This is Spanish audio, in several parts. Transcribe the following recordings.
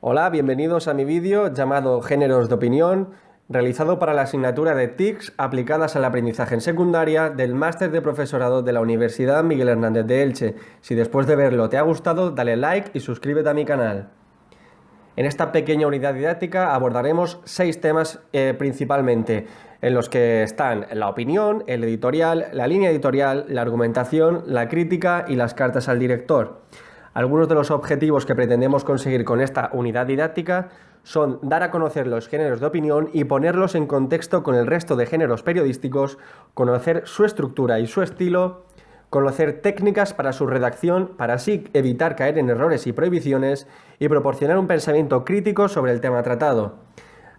Hola, bienvenidos a mi vídeo llamado Géneros de Opinión, realizado para la asignatura de TICs aplicadas al aprendizaje en secundaria del Máster de Profesorado de la Universidad Miguel Hernández de Elche. Si después de verlo te ha gustado, dale like y suscríbete a mi canal. En esta pequeña unidad didáctica abordaremos 6 temas principalmente, en los que están la opinión, el editorial, la línea editorial, la argumentación, la crítica y las cartas al director. Algunos de los objetivos que pretendemos conseguir con esta unidad didáctica son dar a conocer los géneros de opinión y ponerlos en contexto con el resto de géneros periodísticos, conocer su estructura y su estilo, conocer técnicas para su redacción para así evitar caer en errores y prohibiciones y proporcionar un pensamiento crítico sobre el tema tratado.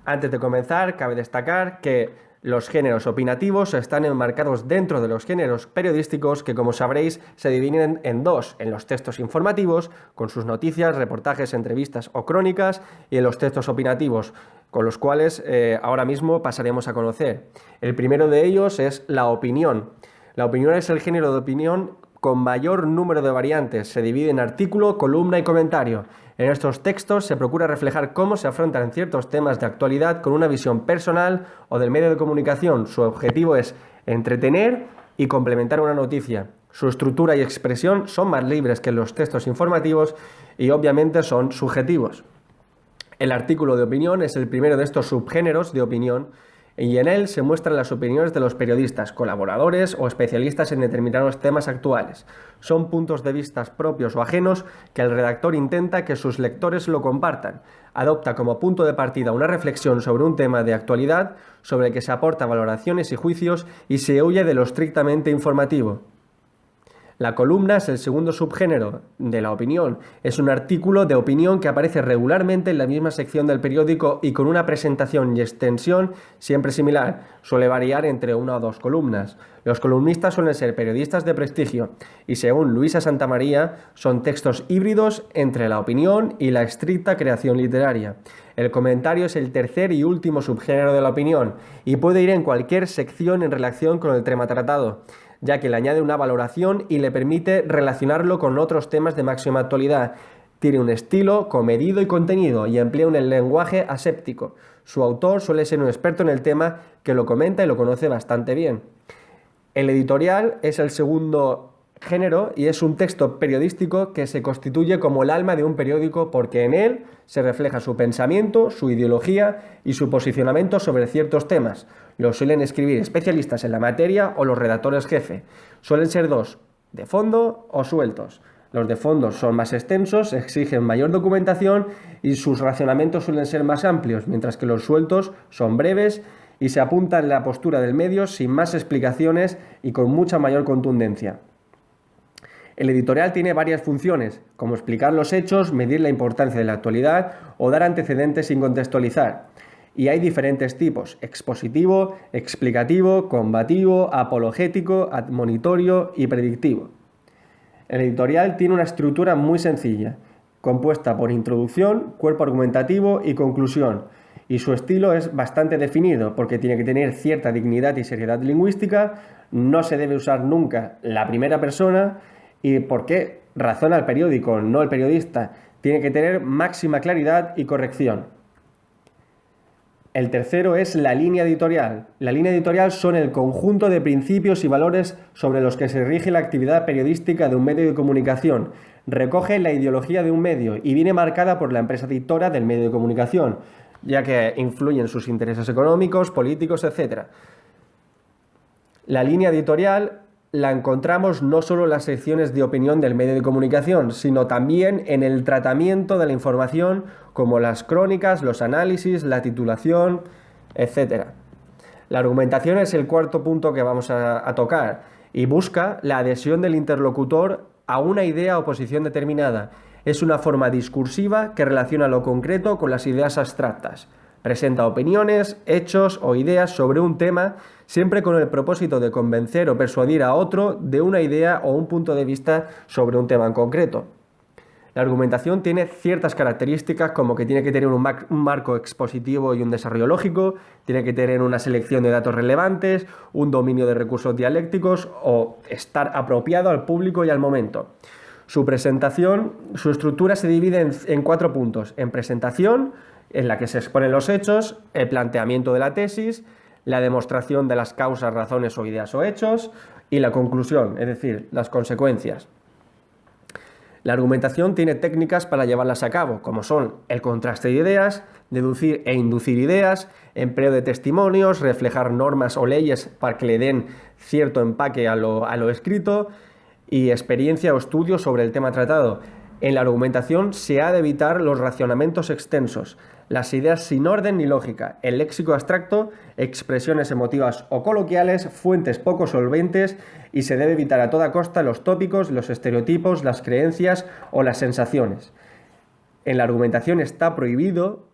Antes de comenzar, cabe destacar que los géneros opinativos están enmarcados dentro de los géneros periodísticos que, como sabréis, se dividen en dos: en los textos informativos, con sus noticias, reportajes, entrevistas o crónicas, y en los textos opinativos, con los cuales ahora mismo pasaremos a conocer. El primero de ellos es la opinión. La opinión es el género de opinión con mayor número de variantes. Se divide en artículo, columna y comentario. En estos textos se procura reflejar cómo se afrontan ciertos temas de actualidad con una visión personal o del medio de comunicación. Su objetivo es entretener y complementar una noticia. Su estructura y expresión son más libres que los textos informativos y obviamente son subjetivos. El artículo de opinión es el primero de estos subgéneros de opinión y en él se muestran las opiniones de los periodistas, colaboradores o especialistas en determinados temas actuales. Son puntos de vista propios o ajenos que el redactor intenta que sus lectores lo compartan. Adopta como punto de partida una reflexión sobre un tema de actualidad sobre el que se aporta valoraciones y juicios y se huye de lo estrictamente informativo. La columna es el segundo subgénero de la opinión. Es un artículo de opinión que aparece regularmente en la misma sección del periódico y con una presentación y extensión siempre similar. Suele variar entre 1 o 2 columnas. Los columnistas suelen ser periodistas de prestigio y, según Luisa Santamaría, son textos híbridos entre la opinión y la estricta creación literaria. El comentario es el tercer y último subgénero de la opinión y puede ir en cualquier sección en relación con el tema tratado, ya que le añade una valoración y le permite relacionarlo con otros temas de máxima actualidad. Tiene un estilo comedido y contenido y emplea un lenguaje aséptico. Su autor suele ser un experto en el tema que lo comenta y lo conoce bastante bien. El editorial es el segundo género y es un texto periodístico que se constituye como el alma de un periódico porque en él se refleja su pensamiento, su ideología y su posicionamiento sobre ciertos temas. Lo suelen escribir especialistas en la materia o los redactores jefe. Suelen ser dos, de fondo o sueltos. Los de fondo son más extensos, exigen mayor documentación y sus racionamientos suelen ser más amplios, mientras que los sueltos son breves y se apuntan en la postura del medio sin más explicaciones y con mucha mayor contundencia. El editorial tiene varias funciones, como explicar los hechos, medir la importancia de la actualidad o dar antecedentes sin contextualizar. Y hay diferentes tipos: expositivo, explicativo, combativo, apologético, admonitorio y predictivo. El editorial tiene una estructura muy sencilla, compuesta por introducción, cuerpo argumentativo y conclusión, y su estilo es bastante definido porque tiene que tener cierta dignidad y seriedad lingüística, no se debe usar nunca la primera persona. ¿Y por qué razona el periódico, no el periodista? Tiene que tener máxima claridad y corrección. El tercero es la línea editorial. La línea editorial son el conjunto de principios y valores sobre los que se rige la actividad periodística de un medio de comunicación. Recoge la ideología de un medio y viene marcada por la empresa editora del medio de comunicación, ya que influyen sus intereses económicos, políticos, etc. La línea editorial la encontramos no solo en las secciones de opinión del medio de comunicación, sino también en el tratamiento de la información, como las crónicas, los análisis, la titulación, etc. La argumentación es el cuarto punto que vamos a tocar y busca la adhesión del interlocutor a una idea o posición determinada. Es una forma discursiva que relaciona lo concreto con las ideas abstractas. Presenta opiniones, hechos o ideas sobre un tema, siempre con el propósito de convencer o persuadir a otro de una idea o un punto de vista sobre un tema en concreto. La argumentación tiene ciertas características, como que tiene que tener un marco expositivo y un desarrollo lógico, tiene que tener una selección de datos relevantes, un dominio de recursos dialécticos o estar apropiado al público y al momento. Su presentación, su estructura se divide en 4 puntos. En presentación, en la que se exponen los hechos, el planteamiento de la tesis, la demostración de las causas, razones o ideas o hechos, y la conclusión, es decir, las consecuencias. La argumentación tiene técnicas para llevarlas a cabo, como son el contraste de ideas, deducir e inducir ideas, empleo de testimonios, reflejar normas o leyes para que le den cierto empaque a lo escrito, y experiencia o estudio sobre el tema tratado. En la argumentación se ha de evitar los racionamientos extensos, las ideas sin orden ni lógica, el léxico abstracto, expresiones emotivas o coloquiales, fuentes poco solventes, y se debe evitar a toda costa los tópicos, los estereotipos, las creencias o las sensaciones. En la argumentación está prohibido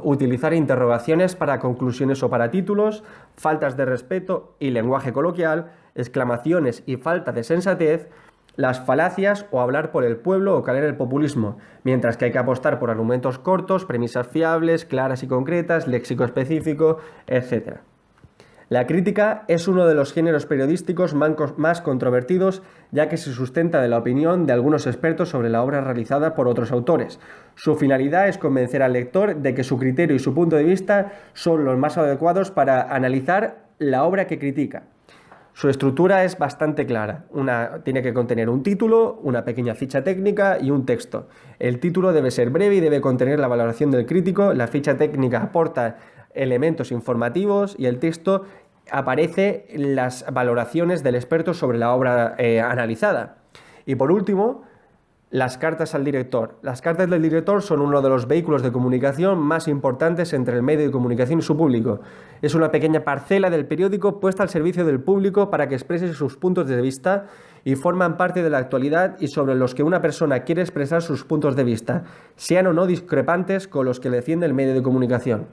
utilizar interrogaciones para conclusiones o para títulos, faltas de respeto y lenguaje coloquial, exclamaciones y falta de sensatez, las falacias o hablar por el pueblo o caer en el populismo, mientras que hay que apostar por argumentos cortos, premisas fiables, claras y concretas, léxico específico, etc. La crítica es uno de los géneros periodísticos más controvertidos, ya que se sustenta de la opinión de algunos expertos sobre la obra realizada por otros autores. Su finalidad es convencer al lector de que su criterio y su punto de vista son los más adecuados para analizar la obra que critica. Su estructura es bastante clara. Tiene que contener un título, una pequeña ficha técnica y un texto. El título debe ser breve y debe contener la valoración del crítico. La ficha técnica aporta elementos informativos y el texto aparece las valoraciones del experto sobre la obra analizada. Y por último, las cartas al director. Las cartas del director son uno de los vehículos de comunicación más importantes entre el medio de comunicación y su público. Es una pequeña parcela del periódico puesta al servicio del público para que exprese sus puntos de vista y forman parte de la actualidad y sobre los que una persona quiere expresar sus puntos de vista, sean o no discrepantes con los que defiende el medio de comunicación.